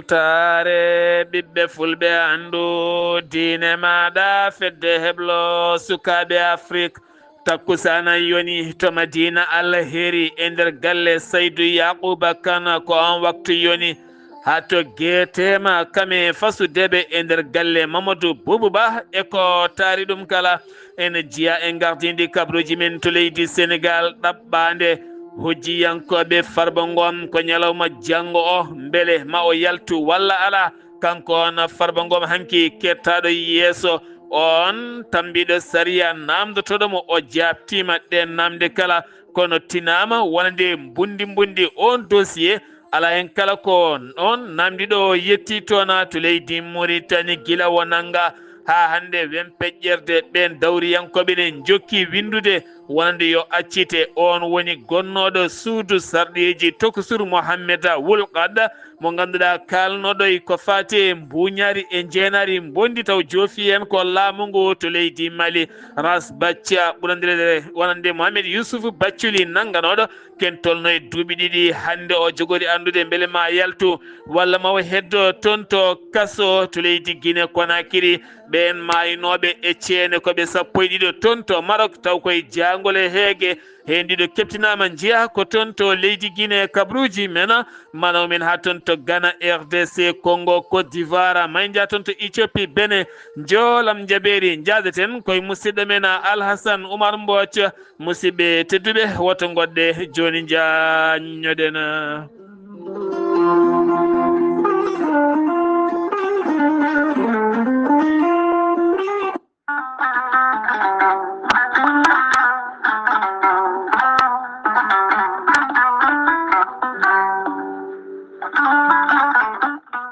weltare ɓiɓɓe fulɓe andu diine maɗa fedde heblo sukaɓe Afrique takkusana yoni to Madina Allah heri e nder galle Saydou Yaqouba Kane ko on waktu yoni ha to guetema kame fasudeɓe e nder galle Mamadou Boubou Ba e ko taari ɗum kala ene jiya e gardidi kabruji men to leydi Sénégal ɗaɓɓande hojjiyankoɓe Farba Ngom ko ñalawma janggo o beele ma o yaltu walla ala kanko on Farba Ngom hanki kettaɗo yeeso on tambiɗo sariya namdotoɗomo o jabtima ɗe namde kala kono tinama wonande bundi on dossier ala hen kala ko on namdiɗo yetti toon to leydi Mauritanie gila wonanga ha hande wen peƴƴerde ɓen dawriyankoɓe ne jokki windude wonande yo accite on woni gonnoɗo suudu sarɗiji Tokosur Mohammeda Wulkad mo ganduɗa kalnoɗo ko fati mbuñari e jeenari bondi taw joofi en ko laamu ngu to leydi Mali Ras Bacca ɓurandirede wonande Mohamed Youssouf Bacculi nangganoɗo ken tolno e duuɓi ɗiɗi hande o jogori andude beele ma yaltu walla mawo heddo toon to kaso to leydi Guinée Conakry ɓen maynoɓe e ceene koɓe sappo e ɗiɗo toon to Maroc taw koye jangol e heege hen ndiɗo keptinama jeeya ko toon to leydi Guinée kabruji men manaw men ha toon to Ghana RDC Congo Côte d'Ivoire mayja toon to Éthiopie Bénin joolam jaɓeri jaadeten koye musidɗo men Alhassane Oumar Mbodj musidɓe tedduɓe woto goɗɗe joni jañoɗen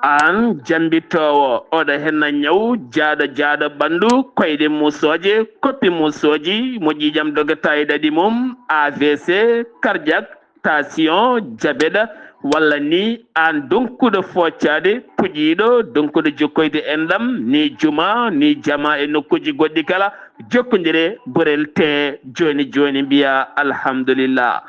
an jambitowo oɗo henna ñaw jaaɗo ɓandu koyɗe musoje koppi musoji moƴƴijam dogata e ɗaɗi mum AVC cardiaque tension diabète walla ni an donkuɗo foccade puƴiɗo donkuɗo jokkoyde enɗam ni juma ni jama e nokkuji goɗɗi kala jokkodire gorel te joni mbiya alhamdulillah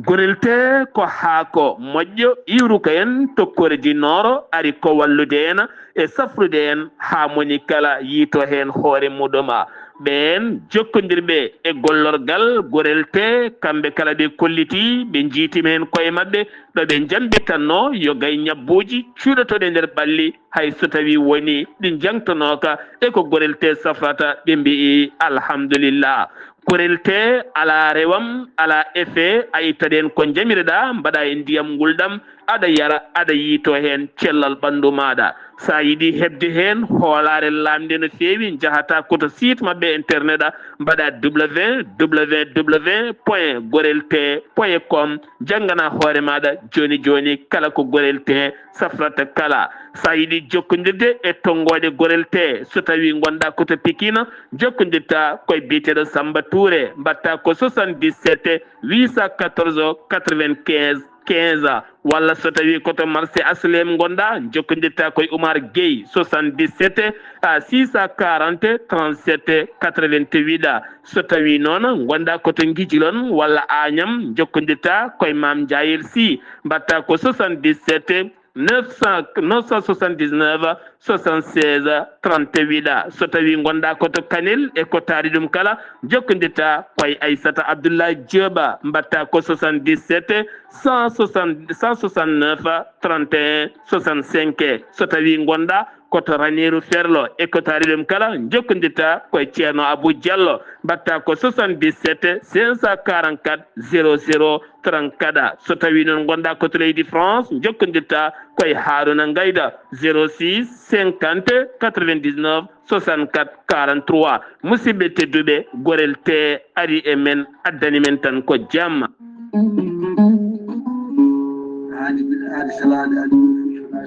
gorel te ko haako moƴƴo iwruka en tokkore dinoro ari ko wallude en e safrude en ha moni kala yiito hen hoore muɗuma ɓen jokkodirɓe e gollorgal gorel te kamɓe kala ɓe kolliti ɓe jiitimi hen koye mabɓe ɗo ɓe jambittanno yo gay ñabbuji cuuɗotoɗe nder ɓalli hay so tawi woni ɗi jangtonoka e ko gorel te safrata ɓe mbi alhamdulillah gorel te ala rewam ala effet a ittaɗen ko jamireɗa mbaɗa e ndiyam gulɗam aɗa yara aɗa yiito hen cellal ɓandu maɗa sa yiiɗi hebde hen hoolare lamde no fewi jahata koto site mabɓe internet mbaɗa www.gorelte.com janggana hoore maɗa joni kala ko gorel te safrata kala sa yiiɗi jokkodirde e tonggode gorel te so tawi gonɗa koto Pikine jokkodirta koye biyeteɗo Samba Touré mbatta ko 77 814 95 15 walla so tawi koto marché Aslem gonɗa jokkodirta koye Oumar Gueye 77 640 37 88 so tawi noon gonɗa koto Guijilon walla Agnam jokkodirta koye Mame Diayel Sy mbatta ko 77 979 76 38 so tawi gonɗa koto Kanel e ko taari ɗum kala jokkodirta koye Aissata Abdoulaye Dioba mbatta ko 77 169 31 65 so tawi gonɗa koto Ranérou Ferlo e ko taari ɗum kala jokkodirta koye ceerno Abou Diallo mbatta ko 77 544 00 34 so tawi noon gonɗa koto leydi France jokkodirta koye Harouna Gayda 06 50 99 64 43 musidɓe tedduɓe gorel te ari e men addani men tan ko jamma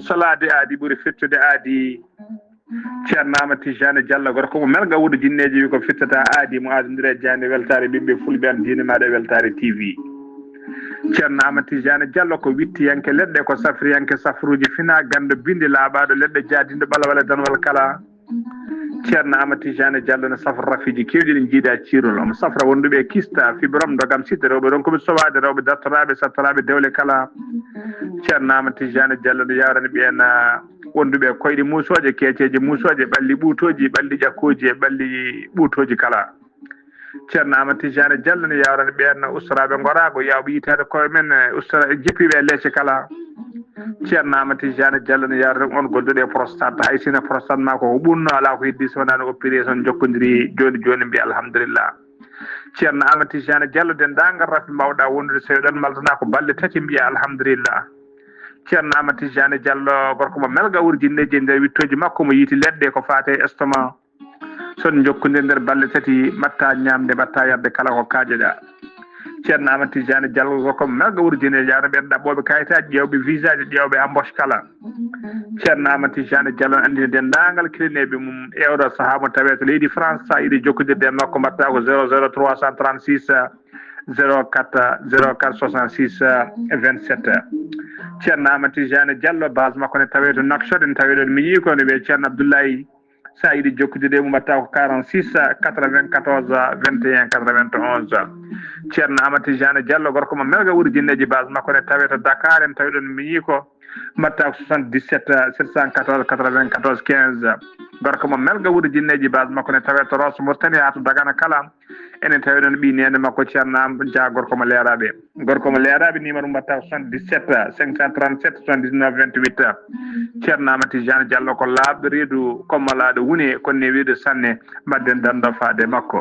salade aadi ɓuuri fettude aadi ceerno Amadou Tijani Diallo gorko mo melga wuudo jinneji wi ko fittata aadi mo adodire jande weltare ɓiɓɓe fulɓe an diine maɗa weltare TV ceerno Amadou Tijani Diallo ko wittiyanke leɗɗe ko safriyanke safruji fina gando bindi laaɓaɗo leɗɗe jadinde ɓalawale danwal kala ceerno amati jane diallo ne safra rafiji kewɗi ɗe jiiɗa cirol omo safra wonduɓe kista fibrom dogam sidde rewɓe ɗon koɓe sowaade rewɓe dattoraɓe sattoraɓe dewle kala ceerno amati jane diallo ne yawrani ɓen wonduɓe koyɗe musoje keeceje musoje ɓalli ɓuutoji ɓalli ƴakkoji e ɓalli ɓuutoji kala ceerno amati jane diallo ne yawrani ɓen ustaraɓe gorago yawɓe yitade koye men ustora jippiɓe e leecce kala ceerno amati jane diallo ne yawrani on golduɗe prostate hay sino prostate ma ko ɓunno ala ko heddi so wonano opération jokkodiri joni joni mbiya alhamdulillah ceerno amati jane diallo dendagal rafi mbawɗa wondude so ɗon maltana ko balɗe tati mbiya alhamdulillah ceerno amati jane diallo gorko mo melga wurjinneji e nder wittoji makko mo yiiti leɗɗe ko fate estomac son jokkodir nder balɗe tati mbatta ñamde mbatta yarde kala ko kaajeɗa ceerno amati jane diallo gorko mo melga wurjineji ara ɓen ɗaɓɓoɓe kayitaji ƴewɓe visa ji ƴewɓe embauche kala ceerno amati jane diallo andini dendagal kilineɓe mum ewɗo saaha mo tawe to leydi france sa yiiɗi jokkodirde e makko mbatta ko 00 336 04 04 66 27 ceerno amati jane diallo base makko ne tawe to nakshode ne tawe ɗon mi yii ko ne wiye ceerno abdoulaye sa yiiɗi jokkodirde mum mbatta ko 46 94 21 91 ceerno amati jane diallo gorko mo melga wurjinneji base makko ne tawe to dakar en tawi ɗon mi yii ko mbatta ko 77 714 94 15 gorko mo melga wurjinneji base makko ne tawe to rosso mauritanie ha to dagana kala enen tawi ɗon ɓi nene makko ceerno dia gorko mo leeraɓe numéro mbatta ko 77 537 79 28 ceerno amati jane diallo ko laaɓɗo reedu kommalaɗo wune konne wiide sanne mbadden dando faade makko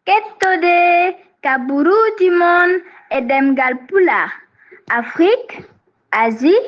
kettode kaburuji mon e demgal pulaar Afrique Asie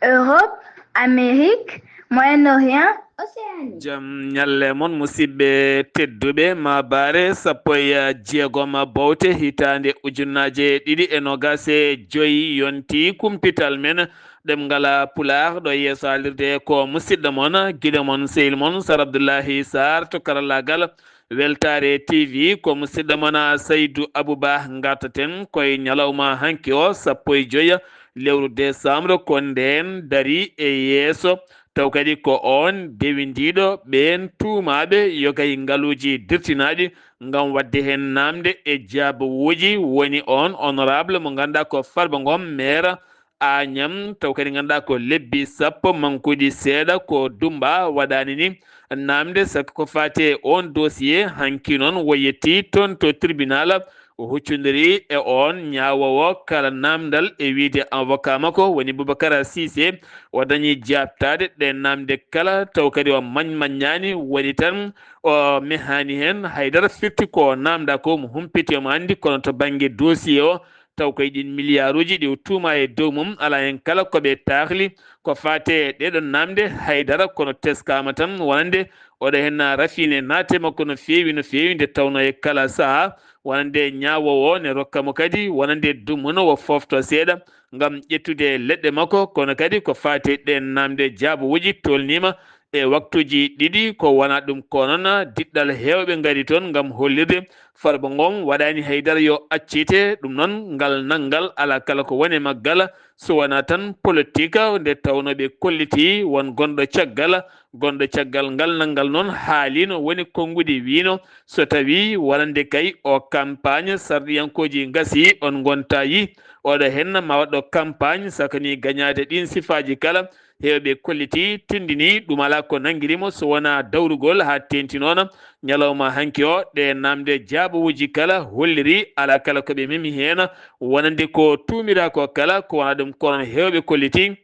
Europe Amérique Moyen-Orient Océanie jam ñalle mon musidɓe tedduɓe ma bare sappo e jeegom bowte hitande ujunnaje ɗiɗi e nogase joyi yonti kumpital men ɗemgal pulaar ɗo yeesalirde ko musidɗo mon guiɗo mon sehil mon sar abdoullahi sar to karallagal weltare tv ko musidɗo mon saydou abouba gartaten koye ñalawma hanki o sappo e joyi lewru décembre ko nden dari e yeeso taw kadi ko on dewindiɗo ɓen tuumaɓe yo kay ngaaluji dirtinaɗi ngam wadde hen namde e jaabuwuji woni on honorable mo ganduɗa ko Farba Ngom maire Agnam taw kadi ganduɗa ko lebbi sappo mankuji seeɗa ko Dumba waɗani ni namde sakko ko fate on dossier hanki noon woyetti toon to tribunal huccodiri e on ñawowo kala namdal e wiide avocat makko woni Boubacara Cissé o dañi jabtade ɗe namde kala taw kadi o mañmaññani woni tan o mehani hen haydara firti ko namda ko mo humpiti omo andi kono to banggue dossier o taw koye ɗin milliard uji ɗi tuuma e dow mum ala hen kala koɓe tahli ko fate ɗeɗon namde haydara kono teskama tan wonande oɗo hen rafine naate makko no fewi nde tawno e kala saaha wonande ñawowo ne rokkamo kadi wonande dumuno wo fofto seeɗa ngam ƴettude leɗɗe makko kono kadi ko fate ɗen namde jaabuwuji tolnima e waktuji ɗiɗi ko wona ɗum ko noon diɗɗal hewɓe gaari toon ngam hollirde Farba Ngom waɗani haydara yo accite ɗum noon ngal naggal ala kala ko woni maggal so wona tan politique nde tawno ɓe kolliti won gonɗo caggal ngal naggal noon haalino woni konnguɗi wino so tawi wonande kay o campagne sarɗiyankoji gasi on gonta yi oɗo hen ma waɗɗo campagne sakani gagnade ɗin sifaji kala hewɓe kolliti tindini ɗum ala ko nanguirimo so wona dawrugol ha tenti noon ñalawma hanki o ɗe namde jaabuwuji kala holliri ala kala koɓe memi hen wonande ko tumira ko kala ko wona ɗum kono hewɓe kolliti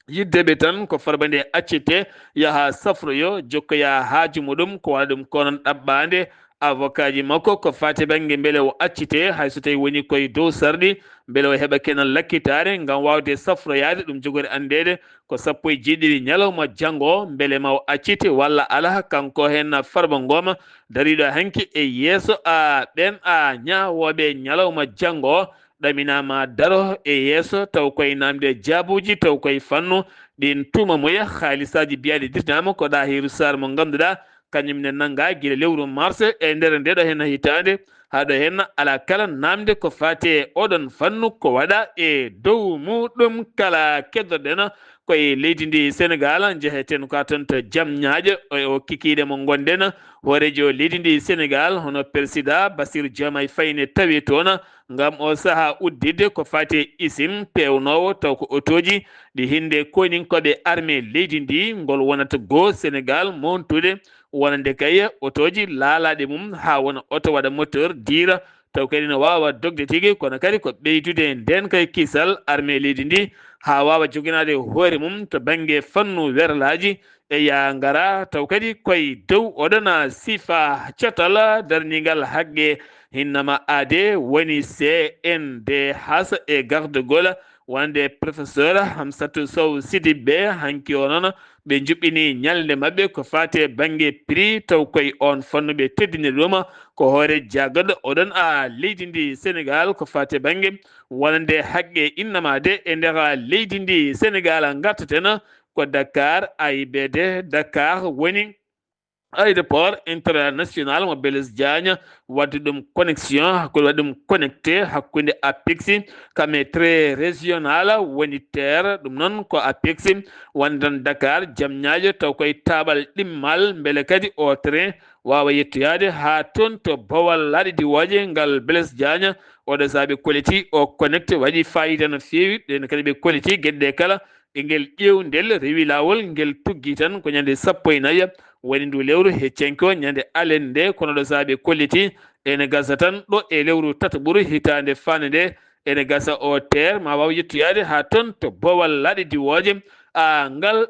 yiddeɓe tan ko Farba nde accite yaha safroyo jokkoya haaju muɗum ko wona ɗum konon ɗaɓɓade avocat ji makko ko fate banggue beele o accite hayso tawi woni koye dow sarɗi beele o heeɓa kenan lakkitare ngam wawde safroyade ɗum jogori andede ko sappo e jeeɗiɗi ñalawma janggo beele ma o accite walla ala kanko hen Farba Ngom dariɗo hanki e yeeso ɓen ñawoɓe ñalawma janggo ɗaminama daro e yeeso taw koye namde jaabuji taw koye fannu ɗin tuma muya haalisaji biyaɗi dirtinama ko ɗa Hiru Sar mo ganduɗa kañum ne nanga guila lewru mars e nder ndeɗo hen hitande haɗo hen ala kala namde ko fate oɗon fannu ko waɗa e dow muɗum kala keddoɗen koye leydi ndi Sénégal jeheten ko atonto jam ñaaƴo o kikiɗe mo gondena hoorejo leydi ndi Sénégal hono président Bassirou Diomaye Faye ne tawi toon ngam o saaha uddide ko fate isim pewnowo taw ko otoji ɗi hinde koninkoɓe armée leydi ndi ngol wonata go Sénégal montude wonande kay otoji laalaɗe mum ha wona oto waɗa moteur dira taw kadi no wawa dogde tigui kono kadi ko ɓeydude nden kay kisal armée leydi ndi ha wawa joguinade hoore mum to banggue fannu werlaji e ya ngara taw kadi koye dow oɗona sifa cotal darnigal haqqe hinnama ade woni CNDH e gardegol wonde professeur Hamsatou Sow Sidibé hanki o noon ɓe juɓɓini ñalde mabɓe ko fate banggue prix taw koye on fannuɓe teddini ɗum ko hoore jaggaɗo oɗon leydi ndi Sénégal ko fate banggue wonande haqqe innama de e nder leydi ndi Sénégal gartaten ko Dakar AIBD Dakar woni aéroport international mo Blaise Diagne wadde ɗum connexion hakkude waɗi ɗum connecté hakkude APEX kame très régional woni terre ɗum noon ko APEX wondan Dakar Diamniadio taw koye taɓal ɗimmal beele kadi o train wawa yettoyade ha toon to Bawal laaɗe diwoje ngal Blaise Diagne oɗo saabi koliti o connecté waɗi fayida no fewi ɗen kadi ɓe koliti gueɗe kala engel ƴewdel rewi lawol ngel tuggi tan ko ñande 14 woni ndu lewru heccenko ñande alen nde kono ɗo saabi kolliti ene gasa tan ɗo e lewru tataɓuru hitande fande nde ene gasa o terre ma waw yettoyade ha toon to Bawal laaɗe diwoje ngal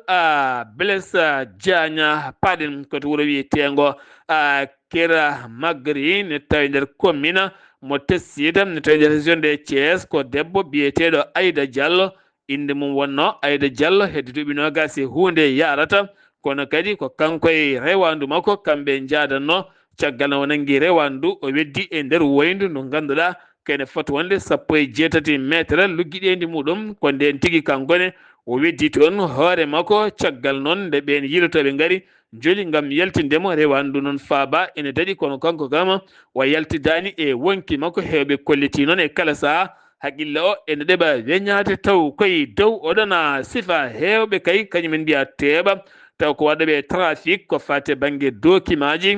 Blaise Diagne paɗen koto wuuro wiyetengo Kera Magri ne tawi nder commune mo Tessida ne tawi nder région de Thiès ko debbo biyeteɗo Aïda Diallo inde mum wonno Aïda Diallo hedde duuɓi nogas e hunde yarata kono kadi ko kanko e rewandu makko kamɓe jadanno caggal o nangi rewandu o weddi e nder woyndu ndu ganduɗa kene foti wonde 18 métre lugguiɗendi muɗum ko nden tigui kankone o weddi toon hoore makko caggal noon nde ɓen yilotoɓe gaari joli gam yaltindemo rewandu noon faaba ene daɗi kono kanko kam o yaltidani e wonki makko hewɓe kolliti noon e kala saaha haqqille o ene ɗeɓa weñade taw koye dow oɗona sifa hewɓe kay kañumen mbiya teeɓa taw ko waɗoɓe trafic ko fate banggue document ji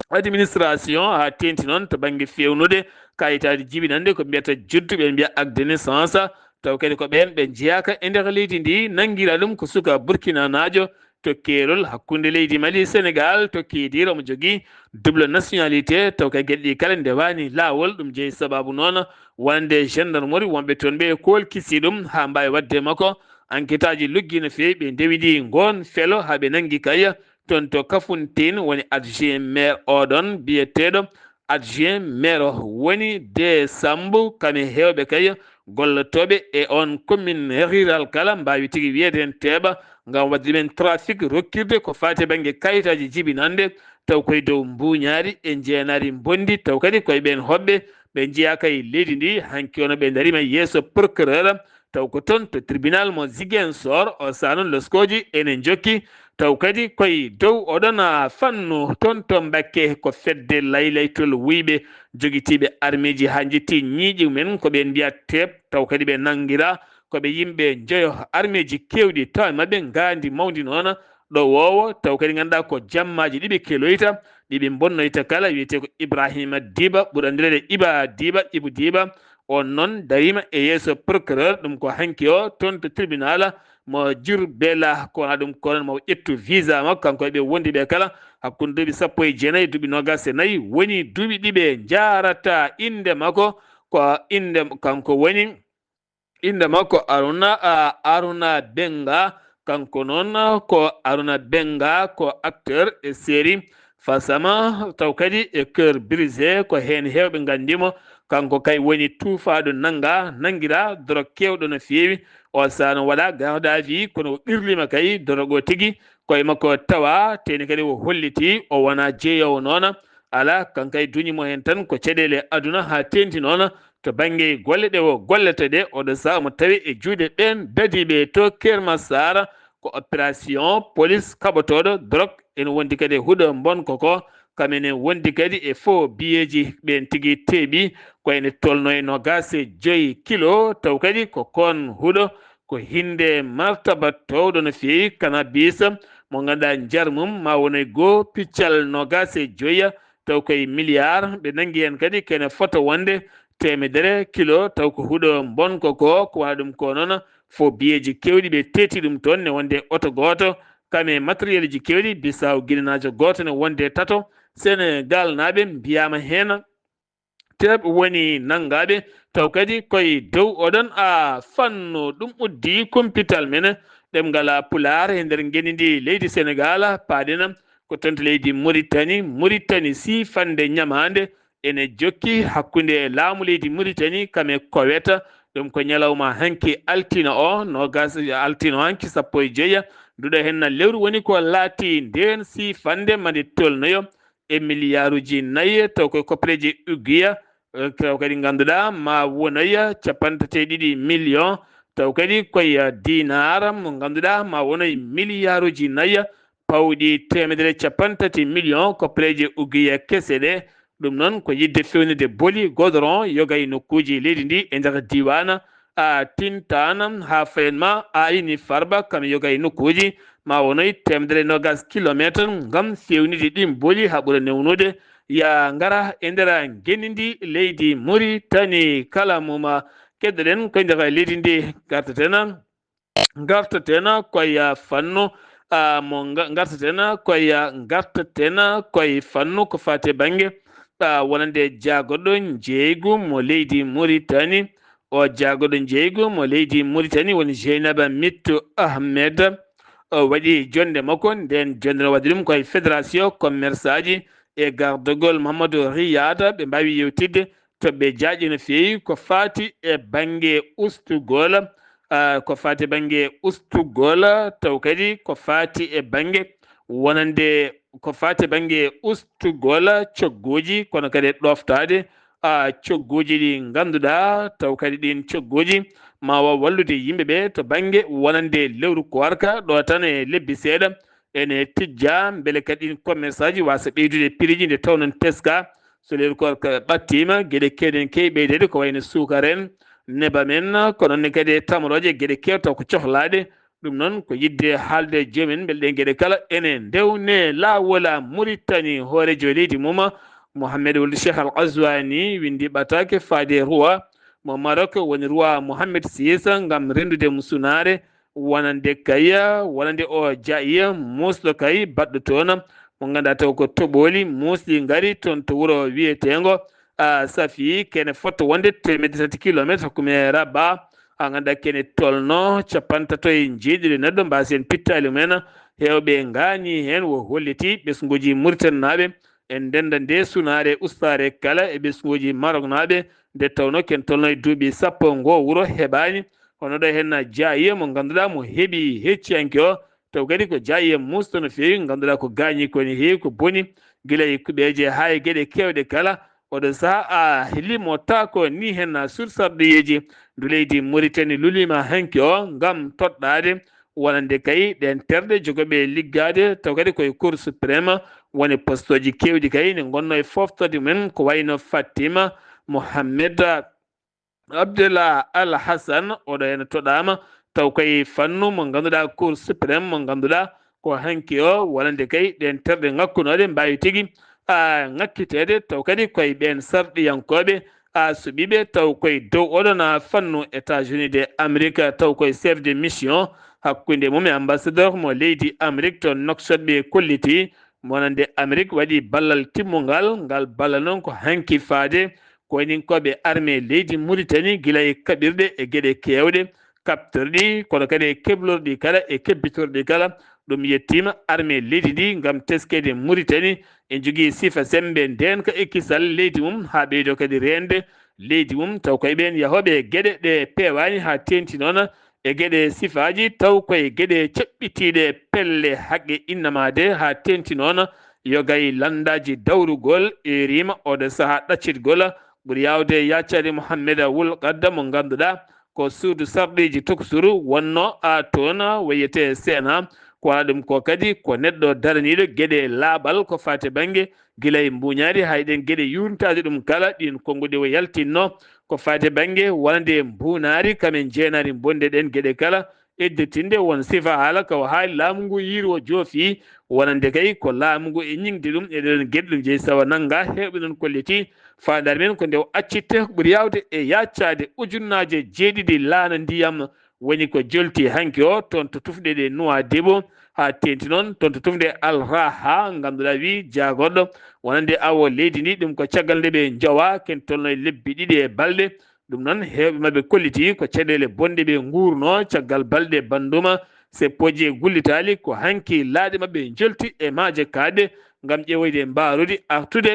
administration ha tenti noon to banggue fewnude kayitaji jibinande ko mbiyata juddu ɓe mbiya acte de naissance taw kadi ko ɓen ɓe jeeyaka e nder leydi ndi nanguira ɗum ko suka Burkina najo to keerol hakkude leydi Mali Sénégal to keedira omo jogui double nationalité taw kay gueɗe ɗi kala nde wani lawol ɗum jeeyi sababu noon wonde gendarmerie wonɓe toon ɓe kolkisi ɗum ha mbawi wadde makko enquête aji luggi no fewi ɓe ndewiɗi gon felo haaɓe nangui kay toon to Kafountine woni adjoint maire oɗon biyeteɗo adjoint maire woni de Sambu kame hewɓe kay gollotoɓe e on commune rural kala mbawi tigui wiyede hen teeɓa ngam wadde men trafic rokkirde ko fate banggue kayitaji jibinande taw koye dow mbuñaari e jeenaari bondi taw kadi koye ɓen hoɓɓe ɓe jeeya kay leydi ndi hanki ono ɓe darima yeeso procureur taw ko toon to tribunal mo Ziguinchor o sanon loskoji ene jokki taw kadi koye dow oɗon fannu toon to Mbacké ko fedde laylaytol wuyɓe joguitiɓe armée ji ha jetti ñiiƴi men ko ɓen mbiya teeb taw kadi ɓe nanguira koɓe yimɓe jeeyo armée ji kewɗi tawa mabɓe gandi mawdi noon ɗo wowo taw kadi ganduɗa ko jammaji ɗiɓe keloyta ɗiɓe bonnoyta kala wiyete ko Ibrahima Diba ɓuuri andirede Iba Diba Ibou Diba on noon darima e yeeso procureur ɗum ko hanki o toon to tribunal mo Diourbel kona ɗum konon mo ƴettu visa makko kanko ɓe wondi ɓe kala hakkude duuɓi 19 duuɓi 24 woni duuɓi ɗiɓe jarata inde makko ko inde kanko woni inde makko Aruna Benga kanko noon ko Aruna Benga ko acteur e série Fasama taw kadi e cœur brisé ko hen hewɓe gandimo kanko kay woni tuufaɗo nanguira drogue kewɗo no fewi o sano waɗa garde à vue kono o ɓirlima kay drogue o tigui koye makko tawa teni kadi o holliti o wona jeeyowo noon ala kankay duñimo hen tan ko caɗele aduna ha tenti noon to banggue golle ɗe o gollete ɗe oɗo saaha mo tawi e juuɗe ɓen dadiɓe to Kermassar ko opération police kaɓotoɗo drogue ene wondi kadi e huuɗo bonko ko kamene wondi kadi e faux biyeji ɓen tigui teeɓi ko ene tolno e 25 kilo taw kadi ko kon huuɗo ko hinde martaba towɗo no feewi kana bisa mo ganduɗa nder mum ma wonay goo piccal nogas e joyya taw koye milliard ɓe nangi hen kadi kene fota wonde temedere kilo taw ko huuɗo bonko ko waɗa ɗum ko noon fo biyeji kewɗi ɓe teeti ɗum toon ne wonde oto goto kame matériel ji kewɗi Bissau Guinénajo goto ne wonde tato Sénégal naɓe mbiyama hen teɓ woni nangaɓe taw kadi koye dow oɗon a fanno ɗum uddi kumpital men ɗemgal pular e nder gueɗidi leydi Sénégal paaɗena ko tonto leydi Mauritanie si fande ñamande ene jokki hakkude laamu leydi Mauritanie kame koweta ɗum ko ñalawma hanki altino o nogas altino hanki 15 duɗo hen lewru woni ko laati nden si fande mande tolnoyo e milliard uji 4 taw koye koppareji uguiya taw kadi ganduɗa ma wonoya 32 millions taw kadi koye dinar mo ganduɗa ma wonoy milliard uji 4 pawɗi 130 millions koppareji uguiya kese ɗe ɗum noon ko yidde fewnude boli goudron yogay nokkuji leydi ndi e nder diwana tintana ha fayenma ayini farba kam yogay nokkuji ma wonoy 120 kilométre gam fewnide ɗin boli ha ɓuura newnude ya ngara e nder gueɗidi leydi Mauritanie kala moma keddoɗen koye nder leydi ndi gartatena koye fannu mo gartatena koye fannu ko fate banggue wonande jagoɗo jeygu mo leydi Mauritanie o jagoɗo jeygu mo leydi Mauritanie woni Jeynaba Mitto Ahmed o waɗi jonde makko nden jonde no waɗi ɗum koye fédération commerce aji e gardegol Mamadou Riyada ɓe mbawi yewtidde toɓɓe jaaƴi no feewi ko fati e banggue ustugol taw kadi ko fati e banggue wonande ko fati banggue ustugol cogguji kono kadi ɗoftade cogguji ɗi ganduɗa taw kadi ɗin cogguji ma waw wallude yimɓeɓe to banggue wonande lewru kowarka ɗo tan e lebbi seeɗa ene tijja beele kadi ɗin commerce aji wasa ɓeydude prix ji nde tawnon teska so lewru kowarka ɓattima gueɗe kewɗen kewi ɓeydede ko wayno sukara en nebam en ko noonne kadi tamoroje gueɗe kewtaw ko cohlade ɗum noon ko yidde haalde joomen beele ɗen gueɗe kala ene ndewne lawol Mauritanie hoorejo leydi mum Mohamed Ould Cheikh Al Ghazouani windi ɓatake faade roi mo Maroc woni roi Mohamed Sisa gam rendude mo sunare wonande kaya wonande o jaayiya musɗo kay baɗɗo toon mo ganduɗa taw ko toɓoli musɗi gaari toon to wuuro wiyetego Safi kene fotto wonde 3 kilométre hakkude Rabat ha ganduɗa kene tolno 53 jeeɗiɗi neɗɗo mbasi en pittali mumen hewɓe gani hen wo holliti ɓesguji Mauritanie naɓe en ndenda nde sunare ustare kala e ɓesguji Maroc naɓe nde tawno ken tolno e duuɓi sappo ngo wuuro heɓani hono ɗo hen jaayiya mo ganduɗa mo heeɓi hecciyanke o taw kadi ko jaayiya musɗo no feewi ganduɗa ko gañi koni heewi ko boni guila e kuɓeje ha e gueɗe kewɗe kala oɗo saaha a limotako ni hen sursarɗoyeji ndu leydi Mauritanie lulima hanki o gam toɗɗade wonande kay ɗen terɗe jogoɓe liggade taw kadi koye cour suprême woni poste ji kewɗi kay ne gonno e foftode men ko wayno Fatima Mohamed Abdullah Al Hassan oɗo hen toɗama taw koye fannu mo ganduɗa cour suprême mo ganduɗa ko hanki o wonande kay ɗen terɗe ngakkunoɗe mbawi tigui ngakkitede taw kadi koye ɓen sarɗiyankoɓe suɓiɓe taw koye dow oɗon fannu États-Unis de Amérique taw koye chef de mission hakkude mum e ambassadeur mo leydi Amérique to Nouakchott ɓe kolliti monande Amérique waɗi ballal timmugal ngal ballal noon ko hanki faade koyninkoɓe armée leydi Mauritanie guila e kaɓirɗe e gueɗe kewɗe kaptorɗi kono kadi e keblorɗi kala e kebbitorɗi kala ɗum yettima armée leydi ndi gam teskede Mauritanie en jogui sifa sembe nden ka ekkisal leydi mum ha ɓeydo kadi rende leydi mum taw koye ɓen yahoɓe gueɗe ɗe pewani ha tenti noon e gueɗe sifaji taw koye gueɗe ceɓɓitiɗe pelle haqqe innamade ha tenti noon yogay landaji dawrugol e rima oɗo saaha ɗaccitgol ɓuuri yawde yaccade Mohamed Ould Gadda mo ganduɗa ko suudu sarɗiji tokosuru wonno toon wayete Séna ko ɗum ko kadi ko neɗɗo daraniɗo gueɗe laaɓal ko fate banggue guilay mbuñaari hayɗen gueɗe yurtade ɗum kala ɗin konguɗe o yaltinno ko fate banggue wonde mbunari kamen jeenari bonde ɗen gueɗe kala edditinde won sifa haala ko haali laamu ngu yiiri o joofi wonande kay ko laamu ngu e ñingde ɗum eɗen gueɗe ɗum jeeyi sawa nangga hewɓe noon kolliti fandare men ko nde o accitte ɓuuri yawde e yaccade ujunnaje jeeɗiɗi laana ndiyam woni ko jolti hanki o toon to tufɗe ɗe nuwa debo ha tenti noon toon to tufde alraha ganduɗa wi jaagoɗɗo wonande awo leydi ndi ɗum ko caggal nde ɓe jowa ken tolno e lebbi ɗiɗi e balɗe ɗum noon hewɓe mabɓe kolliti ko caɗele bonde ɓe gurno caggal balɗe banduma seppoji e gullitali ko hanki laaɗe mabɓe jolti e maaje kaɗe gam ƴewoyde mbarude artude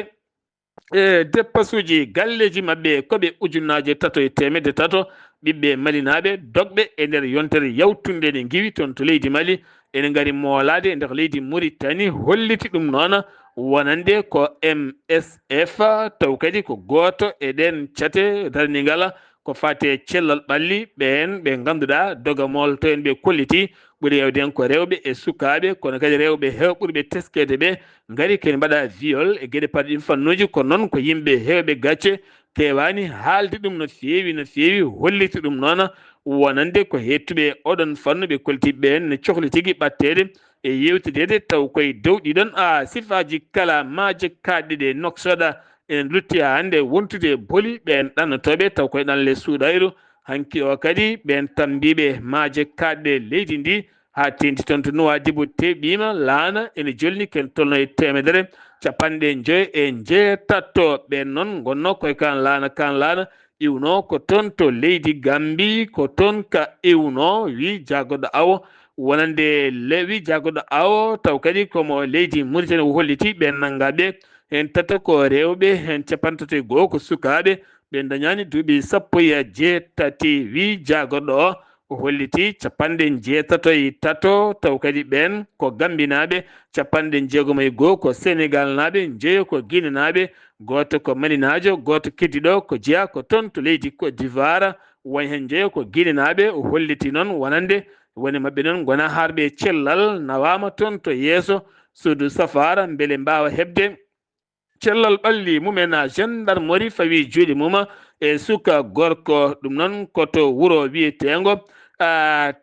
dépasuji galleji mabɓe koɓe ujunnaje tato e temedde tato ɓiɓɓe malinaɓe dogɓe e nder yontere yawtunde nde giwi toon to leydi Mali ene gari moolade e nder leydi Mauritanie holliti ɗum noon wonande ko MSF taw kadi ko goto e ɗen cate darnigala ko fate cellal ɓalli ɓen ɓe ganduɗa dogamol to en ɓe kolliti ɓuuri yewden ko rewɓe e sukaɓe kono kadi rewɓe hewɓurɓe teskede ɓe gari ken mbaɗa viol e gueɗe parɗi ɗin fannuji ko noon ko yimɓe hewɓe gacce kewani haalde ɗum no fewi holliti ɗum noon wonande ko hettuɓe oɗon fannu ɓe koltiɓe en ne cohli tigui ɓattede e yewtidede taw koye dow ɗiɗon sifaji kala maaje kaɗɗe ɗe noksoɗa en lutti ha hande wontude booli ɓen ɗannotoɓe taw koye ɗanle suuɗayru hanki o kadi ɓen tambiɓe maaje kaɗɗe leydi ndi ha tenti toon to Nouadhibou teɓima laana ene jolni ken tolno e temedere capanɗe joyi e jeetatto ɓen noon gonno koye kan laana iwno ko toon to leydi Gambie ko toon ka iwno wi jaggoɗo awo wonande wi jaggoɗo awo taw kadi komo leydi Mauritanie o holliti ɓen nanggaɓe hen tata ko rewɓe hen capantato e goho ko sukaɓe ɓe dañani duuɓi sappo e jeetati wi jaggoɗo o holliti capanɗe jeetato e tato taw kadi ɓen ko Gambinaɓe capanɗe jeegom e goho ko Sénégal naɓe jeeyo ko Guinée naɓe goto ko Malinajo goto keddiɗo ko jeeya ko toon to leydi Côte d'Ivoire woni hen jeeyo ko Guinée naɓe o holliti noon wonande woni mabɓe noon gona harɓe cellal nawama toon to yeeso suudu safara beele mbawa hebde cellal ɓalli mumen gendarmerie fawi juuɗe mum e suka gorko ɗum noon koto wuuro wiyetego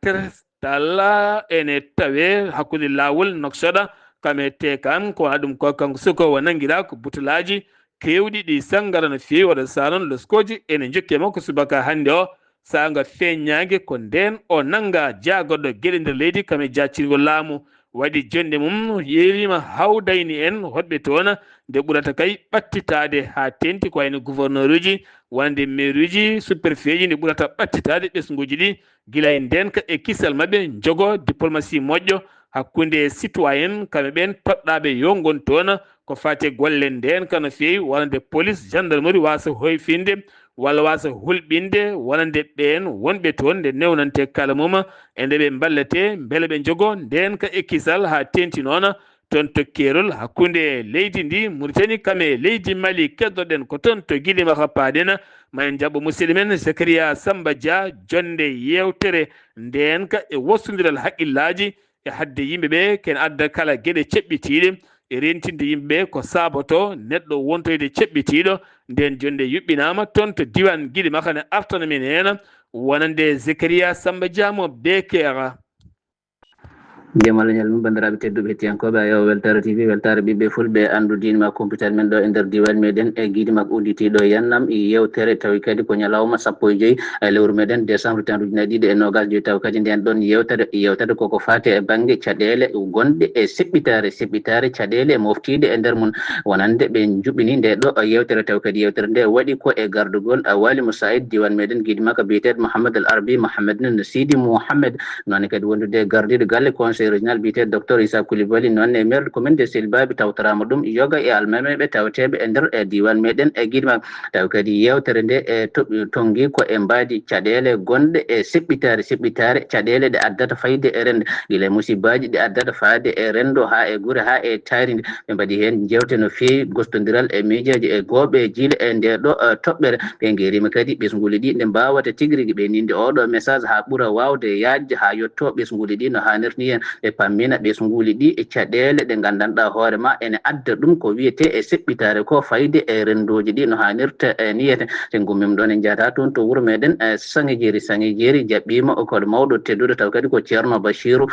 Trestal ene tawe hakkude lawol Noksoɗa kame te kam ko wona ɗum ko kanko suka o nanguiɗa ko butelaji kewɗi ɗi sangara no fewi waɗa sa noon loskoji ene jokki makko subaka hande o saga feññague ko nden o nanga jaagoɗɗo gueɗe nder leydi kame jaccirgol laamu waɗi jonde mum yeerima hawdayni en hoɗɓe toon nde ɓurata kay ɓattitade ha tenti ko wayno gouverneur uji wonde maire uji superficie ji nde ɓurata ɓattitade ɓesguji ɗi guila e ndenka e kisal mabɓe jogo diplomatie moƴƴo hakkude citoyen kamɓe ɓen toɗɗaɓe yo gon toon ko fate golle ndenka no fewi wonande police gendarmerie wasa hoyfinde walla wasa hulɓinde wonande ɓen wonɓe toon nde newnante kala mum e nde ɓe ballete beele ɓe jogo ndenka e kisal ha tenti noon toon to Kerol hakkude leydi ndi Mauritanie kame leydi Mali keddoɗen ko toon to Guilima paɗen ma en jaɓɓo musidɗo men Zakaria Samba Dia jonde yewtere ndenka e wossodiral haqqillaji e hadde yimɓeɓe ken adda kala gueɗe ceɓɓitiɗe e rentinde yimɓeɓe ko saboto neɗɗo wontoyde ceɓɓitiɗo nden jonde yuɓɓinama toon to diwan Guilima ne artana men hen wonande Zakaria Samba Dia mo Bekera. Demalañal mum bandiraɓe tedduɓe hettiyankoɓe a yewa weltare TV weltare ɓiɓɓe fulɓe andudinma computer men ɗo e nder diwan meɗen e guidimak udditiɗo yannam yewtere tawi kadi ko ñalawma 15 lewru meɗen décembre tan ujunnaje ɗiɗi e nogas joyi taw kadi nden ɗon yewtere koko fate e banggue caɗele gonɗe e seɓɓitare caɗele moftide e nder mum wonande ɓe juɓɓini nde ɗo yewtere taw kadi yewtere nde waɗi ko e gardugol Wali Moussaïd diwan meɗen guidimaka biyeteɗo Mouhamed Al Arbi Mouhamed nen Sidi Mouhamed nonne kadi wondude gardiɗo galle conseil régional biyete docteur Issa Coulibaly noon e maire commune de Selbaɓe tawtorama ɗum yoga e almameɓe tawateɓe e nder e diwan meɗen e guiɗima taw kadi yewtere nde e tongi ko e mbadi caɗele gonɗe e seɓɓitare caɗele ɗe addata fayde e rende guila musibaji ɗe addata faade e rendo ha e guure ha e taaride ɓe mbaɗi hen jewte no fewi gostodiral e miijoji e gooɓe jiile e nde ɗo toɓɓere ɓe guerima kadi ɓesguli ɗi ɗe mbawata tiguirigui ɓe ninde oɗo message ha ɓuura wawde yajde ha yetto ɓesguli ɗi no hannirta ni hen e pammina ɓe so nguuli ɗi e caɗele ɗe gandanɗa hoore ma ene adda ɗum ko wiyete e seɓɓitare ko fayde e rendoji ɗi no hannirta niyete te gummim ɗon en jahata toon to wuuro meɗen Sangijeeri jaɓɓima koɗo mawɗo tedduɗo taw kadi ko ceerno Bachirou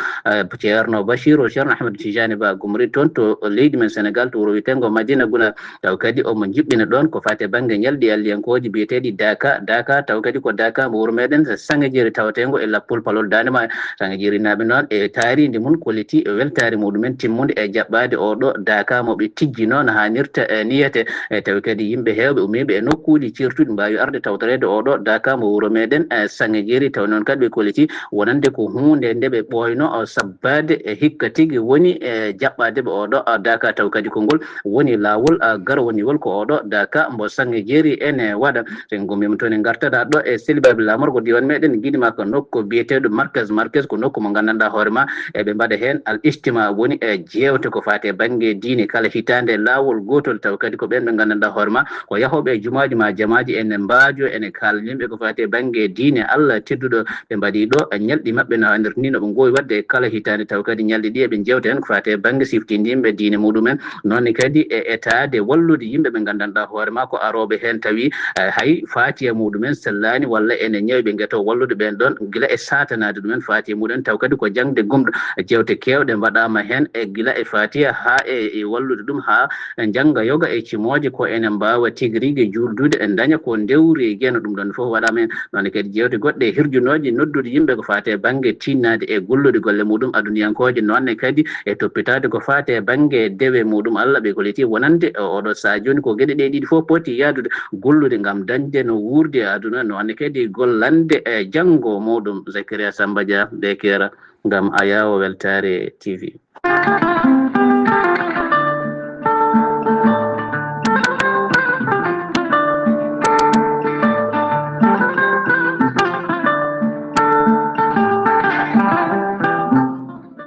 ceerno Ahmadou Tijani Ba Gumri toon to leydi men Sénégal to wuuro witengo Madina Guna taw kadi omo jiɓɓina ɗon ko fate banggue ñalɗi alliyankoji biyeteɗi Daka taw kadi ko Daka mo wuuro meɗen Sangijeeri tawatengo e lappol palol danema Sangijeeri naaɓe noon e taaride mum kolliti e weltare muɗumen timmude e jaɓɓade oɗo Daka moɓe tijjino no hannirta niyete tawi kadi yimɓe hewɓe umiɓe e nokkuji cirtuɗi mbawi arde tawtorede oɗo Daka mo wuuro meɗen Sangijeeri taw noon kadi ɓe kolliti wonande ko hunde nde ɓe ɓoyno sabbade e hikka tigui woni jaɓɓade ɓe oɗo Daka taw kadi ko ngol woni lawol garwoniwol ko oɗo Daka mbo Sangijeeri ene waɗa sen gummima toon en gartata ɗo e sellibaɓe lamorgo diwan meɗen guiɗima ko nokku biyeteɗo markaz ko nokku mo gandanɗa hoorema eɓe mbaɗa hen al istima woni e jewte ko fate banggue diine kala hitande lawol gotol taw kadi ko ɓen ɓe gandanɗa hoorema ko yahoɓe e jumaji ma jamaji ene mbaajo ene kalaniɓe ko fate banggue diine Allah tedduɗo ɓe mbaɗi ɗo ñalɗi mabɓe no andirta ni no ɓe gowi wadde kala hitande taw kadi ñalɗi ɗi eɓe jewta hen ko fate banggue siftinde yimɓe diine muɗumen nonne kadi e etade wallude yimɓe ɓe gandanɗa hoorema ko aroɓe hen tawi hay fatiya muɗumen sellani walla ene ñawi ɓe gueto wallude ɓen ɗon guila e satanade ɗumen fatiya muɗumen taw kadi ko jangde gumɗo jewte kewɗe mbaɗama hen e guila e fatiya ha e wallude ɗum ha jangga yoga e cimoje ko ene mbawa tigui rigui juldude e daña ko dewri gueno ɗum ɗon foof waɗama hen nonne kadi jewte goɗɗe hirjunoje noddude yimɓe ko fate banggue tinnade e gollude golle muɗum aduniyankoje nonne kadi e toppitade ko fate banggue dewe muɗum Allah ɓe koliti wonande oɗo sa joni ko gueɗe ɗe ɗiɗi fof poti yadude gollude gam dañde no wurde e aduna nonne kadi gollande e janggo muɗum Zakaria Samba Dia ɓe kera gam Ayawo Weltare TV.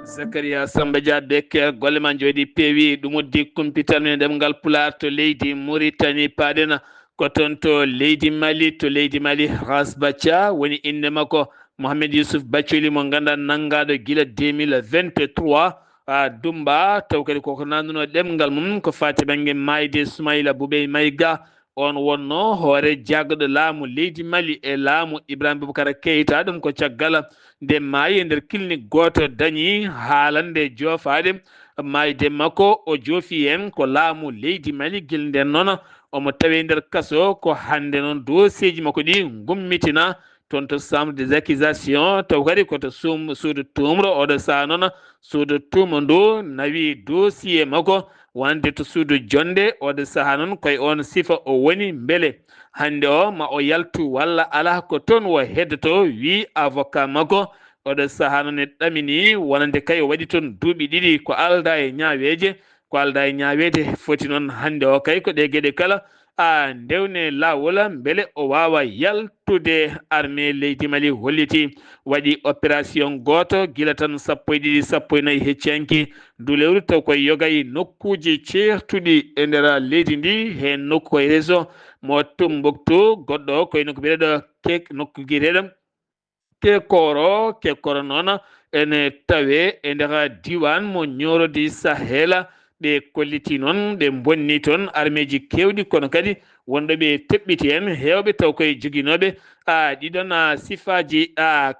Zakaria Samba Dia Bekke golle ma jooɗi peewi ɗum uddi kumpitalmine ɗemgal Pulaar to leydi Mauritanie paaɗena ko toon to leydi Mali Ras Bathia woni inde makko Mohamed Youssouf Bathily mo ganduɗa nangaɗo guila 2023 Dumba taw kadi koko nanduno ɗemgal mum ko fati banggue mayde Soumaïla Boubey Maïga on wonno hoore jaggoɗo laamu leydi Mali e laamu Ibrahima Boubacara Keïta ɗum ko caggal nde maayi e nder clinique goto dañi haalande joofade mayde makko o joofi en ko laamu leydi Mali guila nden noon omo tawe nder kaso ko hande noon dossier ji makko ɗi gummitina toon to chambre des accusations taw kadi koto suudu tumro oɗo saha noon suudu tuma ndu nawi dossier makko wonde to suudu jonde oɗo saha noon koye on sifa o woni beele hande o ma o yaltu walla ala ko toon o heddoto wi avocat makko oɗo saha noon e ɗamini wonande kay o waɗi toon duuɓi ɗiɗi ko alda e ñawede foti noon hande o kay ko ɗe gueɗe kala ndewne lawol beele o wawa yaltude armée leydi Mali holliti waɗi opération goto guila tan 12 heccanki ndu lewru taw koye yogay nokkuji certuɗi e nder leydi ndi hen nokku koye région mo Tombouctou goɗɗo koye nokku biyeɗo nokku guiteɗo kekkoro noon ene tawe e nder diwan mo ñorodi Sahel ɓe kolliti noon ɓe bonni toon armeji kewɗi kono kadi wonɗo ɓe teɓɓiti hen hewɓe taw koye joguinoɓe ɗiɗon sifaji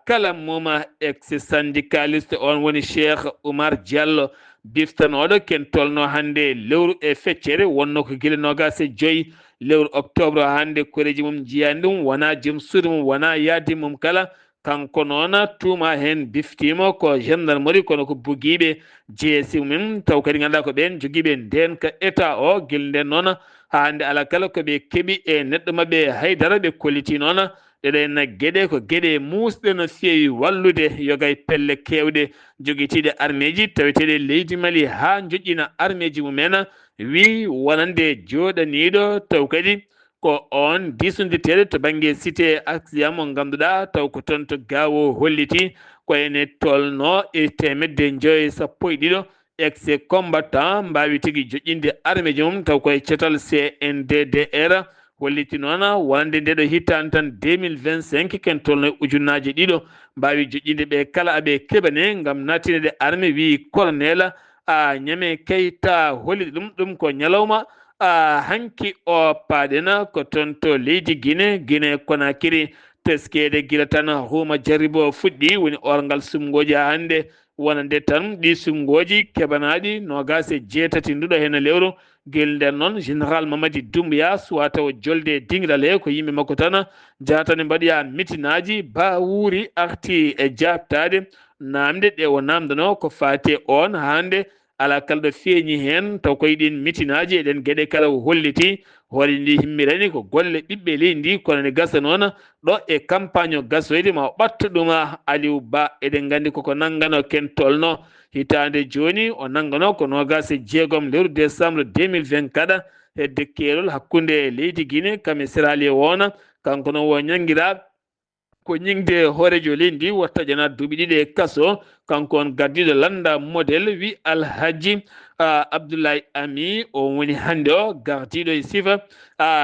kala moma ex syndicaliste on woni Cheikh Oumar Diallo biftanoɗo ken tolno hande lewru e feccere wonno ko guila 25 lewru octobre hande koreji mum jiyani ɗum wona joom suudu mum wona yaadi mum kala kanko noon tuuma hen biftima ko gendarmerie kono ko bugiɓe jeesi mumen taw kadi ganduɗa ko ɓen joguiɓe ndenka état o guel nden noon hande ala kala koɓe keeɓi e neɗɗo mabɓe haydara ɓe kolliti noon ɗeɗen gueɗe ko gueɗe musɗe no fewi wallude yogay pelle kewɗe joguitiɗe armée ji taweteɗe leydi Mali ha joƴƴina armée ji mumen wi wonande joɗaniɗo taw kadi ko on disoditeɗo to banggue cité axiam mo ganduɗa taw ko toon to gawo holliti ko ene tolno e 150 ex combattant mbawi tigui joƴƴinde armée ji mum taw koye cetal CNDDR holliti noon wonande ndeɗo hittande tan 2025 ken tolno ujunnaji ɗiɗo mbawi joƴƴinde ɓe kala aɓe keɓane ngam nattinede armée wi colonel ñame Keita holliɗi ɗum ko ñalawma hanki o paaɗena ko toon to leydi Guinée Conakry teskede gila tan huma jarribo fuɗɗi woni orgal sumgoji ha hande wonande tan ɗi sumgoji keɓanaɗi 27 nduɗo hen lewru guel nden noon général Mamadi Doumbouya suwa taw jolde dingiɗal he ko yimɓe makko tan jatane mbaɗoya mitinaji ba wuuri arti e jabtade namde ɗe o namdano ko fate on hande ala kala ɗo feeñi hen taw koye ɗin mitinaji eɗen gueɗe kala holliti hoore ndi himmirani ko golle ɓiɓɓe leydi ndi kono ne gasa noon ɗo e campagne o gasoyde ma ɓatta ɗum Aliou Ba eɗen gandi koko nanggano ken tolno hitande joni o nanggano ko 26 lewru décembre 2024 hedde keerol hakkude leydi Guinée kame Sierra wona kanko noon wo ñanguira ko ñingde hoorejo leydi ndi watta ƴana duuɓi ɗiɗi e kaso kanko on gardiɗo landa modèle wi Alhaji Abdoulaye Ami o woni hande o gardiɗo e sifa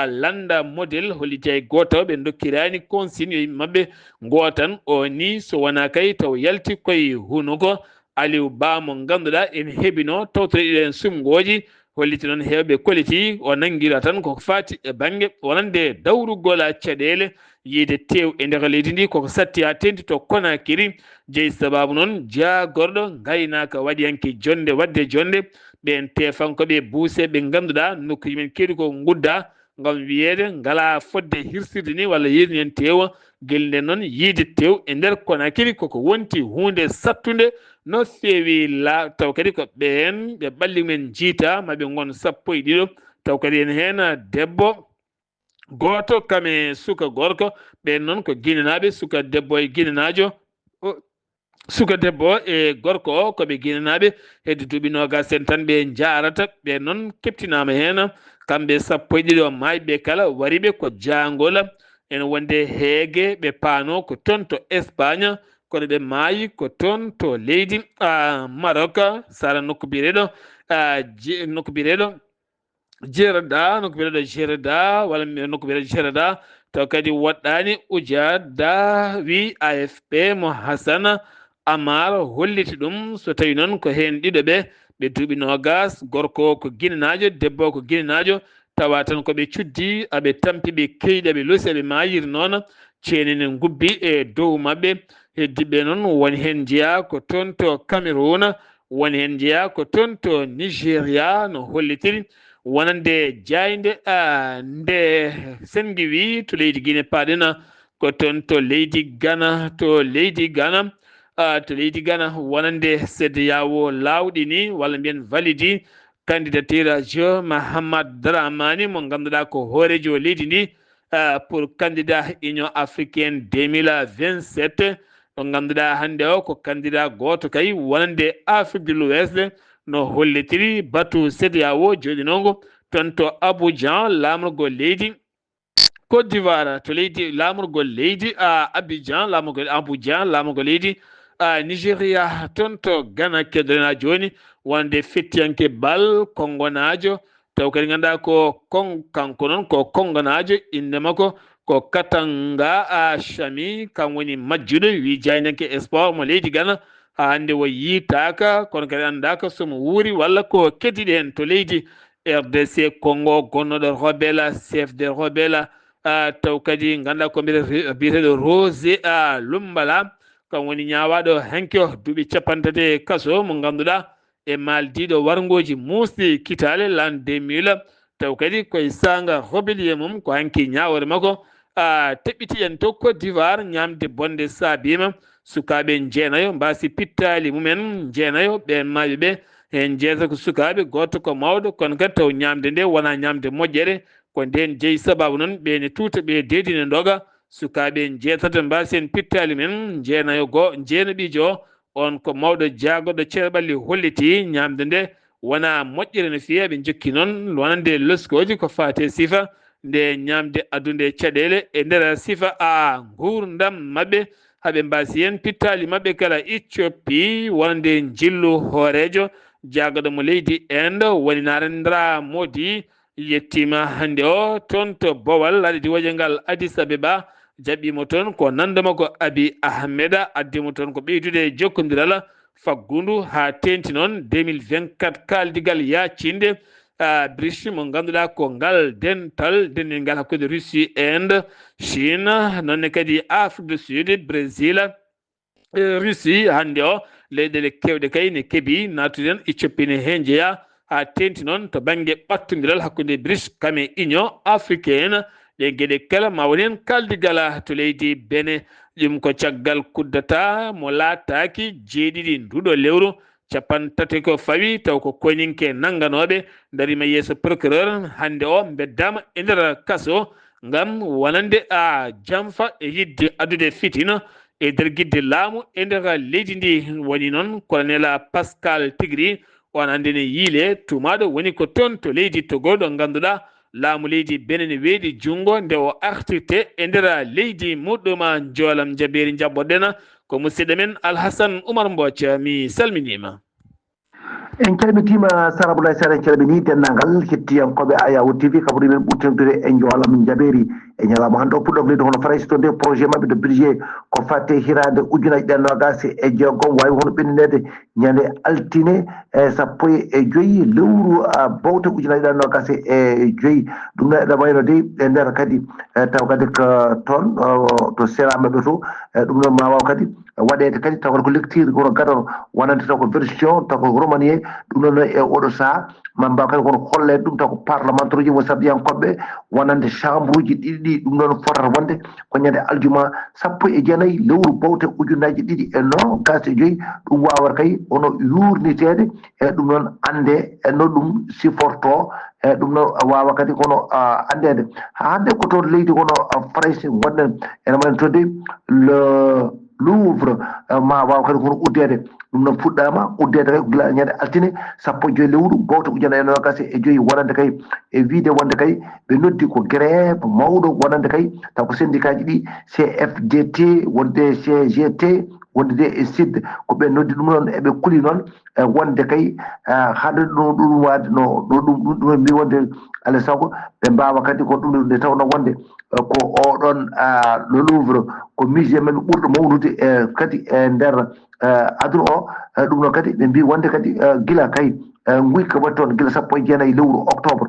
landa modèle holliti ay goto ɓe dokkirani consigne yo yimɓe mabɓe gotan o ni so wona kay taw yalti koye hunuko Aliou Ba mo ganduɗa en heɓino tawtore ɗiɗen sumgoji holliti noon hewɓe koliti o nanguira tan koko fati e banggue wonande dawrugol caɗele yiide tew e nder leydi ndi koko satti ha tendi to Conakry jeeyi sababu noon jagorɗo gaynaka waɗiyanke jonde wadde jonde ɓen tefankoɓe buuse ɓe ganduɗa nokkuji men keeɗi ko gudda ngam wiyede ngala fodde hirsirde ni walla yiide hen tewa guel nden noon yiide tew e nder Conakry koko wonti hunde sattude no feewi taw kadi ko ɓen ɓe ɓalli men jiita maɓe gon 12 taw kadi en hen debbo goto kame suka gorko ɓen noon ko guinenaɓe suka debbo e guinenajo suka debbo e gorko o koɓe guinenaɓe hedde duuɓi 20 tan ɓe jarata ɓe noon keptinama hen kamɓe 12 mayɓe kala wariɓe ko jangola ene wonde heege ɓe paano ko toon to Espagne kono ɓe maayi ko toon to leydi Maroc sara nokku bireɗo Gerda walla nokku bireɗo Gerda taw kadi woɗɗani Udiada wi AFP mo Hassana Amar holliti ɗum so tawi noon ko hen ɗiɗo ɓe duuɓi 20 gorko ko guinenajo debbo ko guinenajo tawa tan koɓe cuddi aɓe tampi ɓe keyɗi aɓe loosi aɓe mayiri noon ceenene gubbi e dow mabɓe heddiɓe noon woni hen jeeya ko toon to Cameroun woni hen jeeya ko toon to Nigéria no hollitiri wonande jayde nde sen giwi to leydi Guinée paaɗena ko toon to leydi Ghana to leydi Ghana wonande CEDEAO lawɗi ni walla mbiyen validi candidature jo Mahamad Dramani mo ganduɗa ko hoorejo leydi ndi pour candidat Union africaine 2027 mo ganduɗa hande o ko candidat goto kay wonande Afrique de l'Ouest no hollitiri batu CEDEAO joɗinongo toon to Abidjan lamorgol leydi Côte d'Ivoire to leydi lamorgol leydi Abidjan lamorgol leydi Nigéria toon to Ghana kedorena joni wonde fettiyanke bal kongonajo taw kadi ganduɗa ko kanko noon ko kongonajo inde makko ko Katanga Chami kam woni majjuɗo wi jaynanke espoir mo leydi Ghana hande wo yitaka kono kadi andaka somo wuuri walla ko keddiɗi hen to leydi RDC Congo gonnoɗo rebelle chef de rebelle taw kadi ganduɗa ko biyeteɗo Rosé Lumbala kam woni ñawaɗo hanki o duuɓi 30 kaso mo ganduɗa e maldiɗo wargoji musɗi kitale l'an 2000 taw kadi koye sanga rébellion mum ko hanki ñawore makko teɓɓiti en to Côte d'Ivoire ñamde bonde saabima sukaɓe jeenayo mbasi pittali mumen jeenayo ɓen maɓe ɓe hen jeeta ko sukaɓe goto ko mawɗo kono kadi taw ñamde nde wona ñamde moƴƴere ko nden jeeyi sababu noon ɓene tuuta ɓe dedine doga sukaɓe jeetata mbasi en pittali men jeenaɓijo on ko mawɗo jaagoɗo ceerɓalli holliti ñamde nde wona moƴƴere no fiya ɓe jokki noon wonande leskoji ko fate sifa nde ñamde addude caɗele e nder sifa gurdam mabɓe haɓe mbasi hen pittali mabɓe kala Éthiopie wonande jillu hoorejo jaagoɗo mo leydi Inde woni Narendra Modi yettima hande o toon to Bowal aɗa diwaje ngal Addis Abeba jaɓɓimo toon ko nandama ko Abi Ahmeda addimo toon ko ɓeydude jokkodiral faggudu ha tenti noon 2024 kaldigal yacinde bridge mo ganduɗa ko ngal dental dendel ngal hakkude Russie and Chine nonne kadi Afrique du Sud Brésil Russie hande o leyɗele kewɗe kay ne keeɓi natuden e coppine hen jeeya ha tenti noon to banggue ɓattodiral hakkude bridge kame union africaine ɗe gueɗe kala ma woni hen kaldigal to leydi Benin ɗum ko caggal kuddata mo laataki jeeɗiɗi nduɗo lewru 30 ko fawi taw ko koninke nangganoɓe darima yeeso procureur hande o beddama e nder kaso ngam wonande jamfa e yidde adude fitina e nder guidde laamu e nder leydi ndi woni noon colonel Pascal Tigri on ande ne yiile tumaɗo woni ko toon to leydi Togo ɗo ganduɗa laamu leydi Benin weeɗi jungo nde o artirte e nder leydi muɗɗum joolam jaɓeri jabboɗen ko musidɗo men Alhassane Oumar Mbodj mi salminima. en calmitima Saraboulaye Sara en calmini dennagal hettiyankoɓe Ayawu TV kaɓuri men ɓuttintire e joolam jaɓeri e ñalawma hande o puɗɗo leydi hono Faray to nde projet mabɓe de budget ko fatte hirade ujunaji ɗe nogas e jeegom wawi hono ɓenninede ñande altine sappo e joyyi lewru bawte ujunaji ɗe nogas e joyyi ɗum noon eɗen wayno de e nder kadi taw kadi ko toon to seramaɓe to ɗum noon ma waw kadi waɗede kadi taw ko lecture kono gadano wonande taw ko version taw ko romanie ɗum noon e oɗo saaha ma mbaw kadi kono hollede ɗum taw ko parlementaire uji won sarɗiyankoɓe wonande chambre uji ɗiɗi ɗum noon fotata wonde ko ñande aljuma 19 lewru bawte ujunaji ɗiɗi e nogas e joyyi ɗum wawata kay hono yurnitede e ɗum noon ande no ɗum siforto e ɗum noon wawa kadi kono andede hande ko toon leydi kono France gonɗen ene waɗi to de le Louvre ma waw kadi kono uddede ɗum noon fuɗɗama uddede kay gila ñande altine 15 lewru bawte ujunaji e nogas e joyyi wonande kay e wiide wonde kay ɓe noddi ko grève mawɗo wonande kay taw ko syndicat ji ɗi CFDT wonde CGT wonde de e SID ko ɓe noddi ɗum noon eɓe kuuli noon wonde kay hade ɗum wade no ɗum mbi wonde alay sago ɓe mbawa kadi ko ɗum nde tawno wonde ko oɗon le Louvre ko musée maɓe ɓurɗo mawnude kadi e nder aduna o ɗum noon kadi ɓe mbi wonde kadi gila kay guyka waɗi toon gila 19 lewru octobre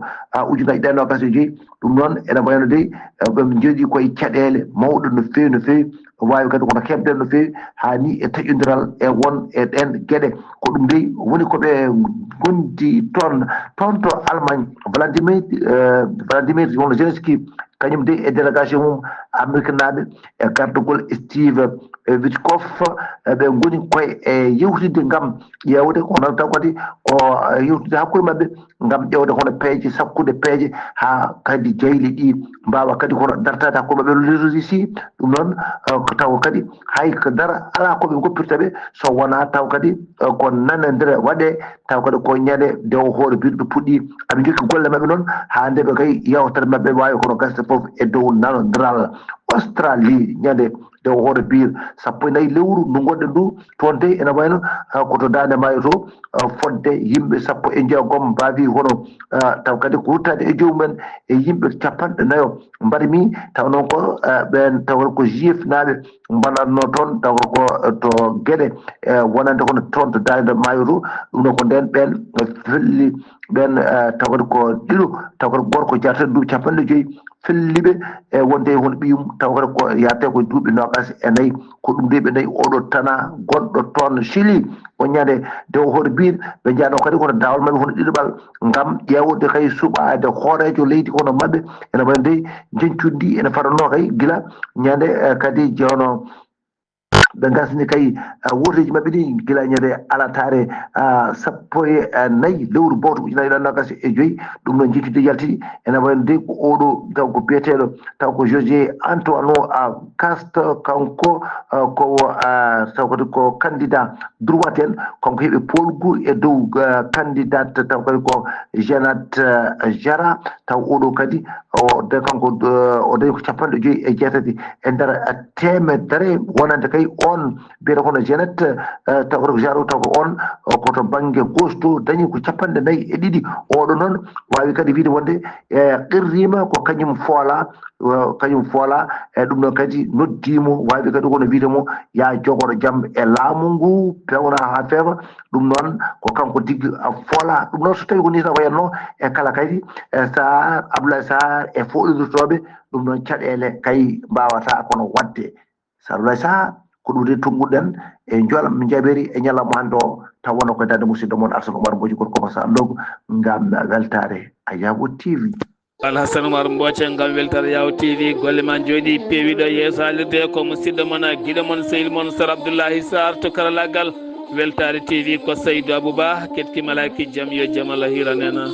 ujunaji ɗe nogas e joyyi ɗum noon ene wayno de ɓe jooɗi koye caɗele mawɗo no fewi no fewi wawi kadi kono keɓɗen no fewi ha ni e taƴodiral e won e ɗen gueɗe ko ɗum de woni koɓe gondi toon to Allemagne Vladimir Zelensky kañum de e délégation mum Amérique naɓe e gardugol Steve Witkoff ɓe goni koye e yewtide gam ƴewde kono taw kadi ko yewtide hakkude mabɓe gam ƴewde hono peeje sakkude peeje ha kadi jayli ɗi mbawa kadi kono dartade hakkude mabɓe Russie ɗum noon taw kadi hay ko dara ala koɓe goppirtaɓe so wona taw kadi ko nanodire waɗe taw kadi ko ñande dew hoore biɗo ɓe puɗɗi aɓe jokki golle mabɓe noon ha nde ɓe kay yewtere mabɓe wawi kono gasde foof e dow nanodiral Australie ñande dew hoore biir 14 lewru ndu gonɗen ndu toon de ene wayno koto Dande Maayo to fodde yimɓe 16 mbawi hono taw kadi ko ruttade e jomumen e yimɓe 40 mbaɗimi taw noon ko ɓen taw ko juif naɓe mbaɗatno toon taw ko to gueɗe wonande kono toon to Dande Maayo to ɗum noon ko nden ɓen felli ɓen taw kadi ko ɗiɗo taw kadi gorko jarata duuɓi 50 felliɓe e wonde hono ɓiyum taw kadi ko yarte ko duuɓi 24 ko ɗum de ɓe nayi oɗo tana gonɗo toon Chili o ñande dew hoore biir ɓe jano kadi kono dawol mabɓe hono ɗiɗoɓal gam ƴewde kay suɓade hoorejo leydi kono mabɓe ene waɗi de jencudi ene faranno kay gila ñande kadi jewno ɓe gasni kay woteji mabɓe ɗi gila ñande alatare 14 lewru bawto ujunaji ɗe nogas e joyyi ɗum noon jeccude yaltiɗi ene wayno de ko oɗo taw ko biyeteɗo taw ko José Antoine Caste kanko ko taw kadi ko candidat droitel konko heeɓi polgu e dow candidat taw kadi ko Janat Jara taw oɗo kadi o de kanko o dañi ko 50 joyyi e jeetati e nder temedere wonande kay on biyete kono Jeanette tawro jaro taw on koto bange gauche to dañi ko 42 oɗo noon wawi kadi wiide wonde qirrima ko kañum foola e ɗum ɗon kadi noddimo wawi kadi kono wiidemo ya jogoro jaam e laamu ngu pewna ha feewa ɗum noon ko kanko tigui foola ɗum noon so tawi ko ni tan wayanno e kala kadi Sahar Abdoulaye Sahar e foɗidirtoɓe ɗum noon caɗele kay mbawata kono wadde Abdoulaye Sahar ko ɗum de tummuɗen e jolam jaɓeri e ñalawma hande o taw wona koye dande musidɗo moon Alassane Oumar Mbodji gorko ko sa ndogo ngam weltare Ayawo TV. Alassane Oumar Mbodji ngam weltare Ayawo TV golle ma jooɗi peewiɗo yeeso haalirde ko musidɗo moon guiɗo moon sehil moon Sar Abdoulaye Sarr to karallagal weltare TV ko Seydou Abouba kettima laki jaam yo jaam Allah hiranena.